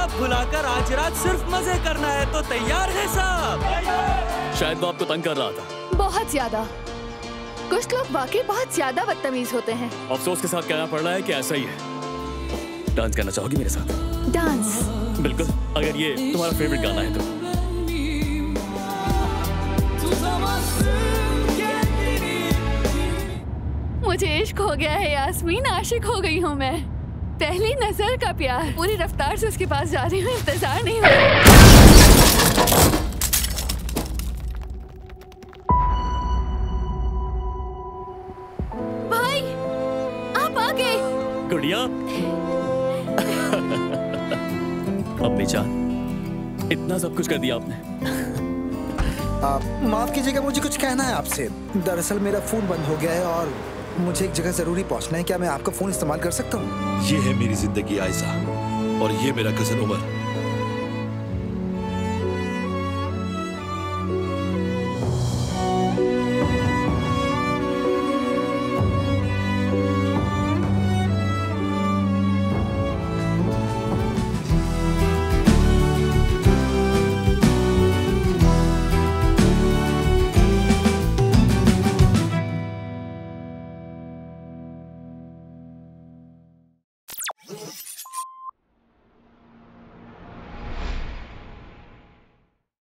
सब भुलाकर आज रात सिर्फ मजे करना है, तो तैयार है सब? शायद वो आपको तंग कर रहा था। बहुत ज्यादा। कुछ लोग वाकई बहुत ज्यादा बदतमीज होते हैं। अफसोस के साथ कहना पड़ रहा है कि ऐसा ही है। डांस करना चाहोगी मेरे साथ? डांस? बिल्कुल, अगर ये तुम्हारा फेवरेट गाना है तो। मुझे इश्क हो गया है यास्मीन, आशिक हो गई हूँ मैं। पहली नजर का प्यार, पूरी रफ्तार से उसके पास जा रही हूँ, इंतजार नहीं हो रहा। भाई, आप आ गए। गुड़िया। अम्मी जान, इतना सब कुछ कर दिया आपने। माफ कीजिएगा, मुझे कुछ कहना है आपसे। दरअसल मेरा फोन बंद हो गया है और मुझे एक जगह जरूरी पहुंचना है। क्या मैं आपका फोन इस्तेमाल कर सकता हूँ? ये है मेरी जिंदगी आयजा, और ये मेरा कजन उमर।